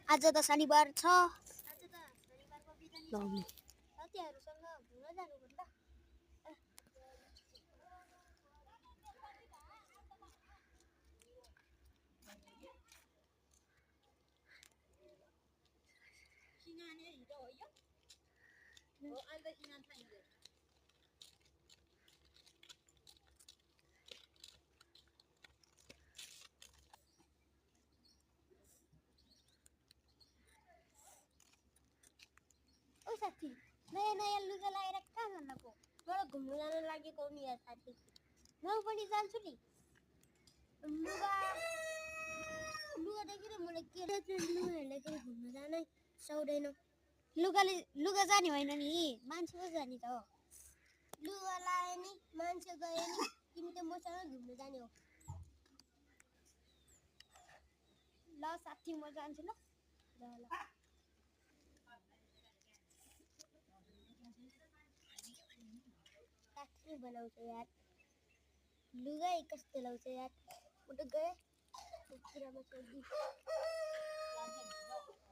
आज त शनिबार छ। आज त शनिबारको बिदानी छ। साथीहरुसँग घुम्न जानु भन्दा सिनाने हिजो हो यो हो अहिले त सिनान थाइले ओ साथी नयाँ लुगा लगाएर कहाँ जान गयो? मलाई घुम्न जान लागेको नि यार साथी। म पनि जान्छु नि। लुगा लुगा देखेर मलाई के लुगा हेर्दाखेरि घुम्न जानै सौदैन। लुगा जाने होइन नि मान्छे पो जाने त हो। लुगा लाए नि मान्छे गए नि तिमी त मसँग घुम्न जाने हो। ल साथी म जान्छु ल। ल साथी बनाउँछ यार। लुगा कस्तो लाउँछ यार। म त गए कुरामा सोध्छु।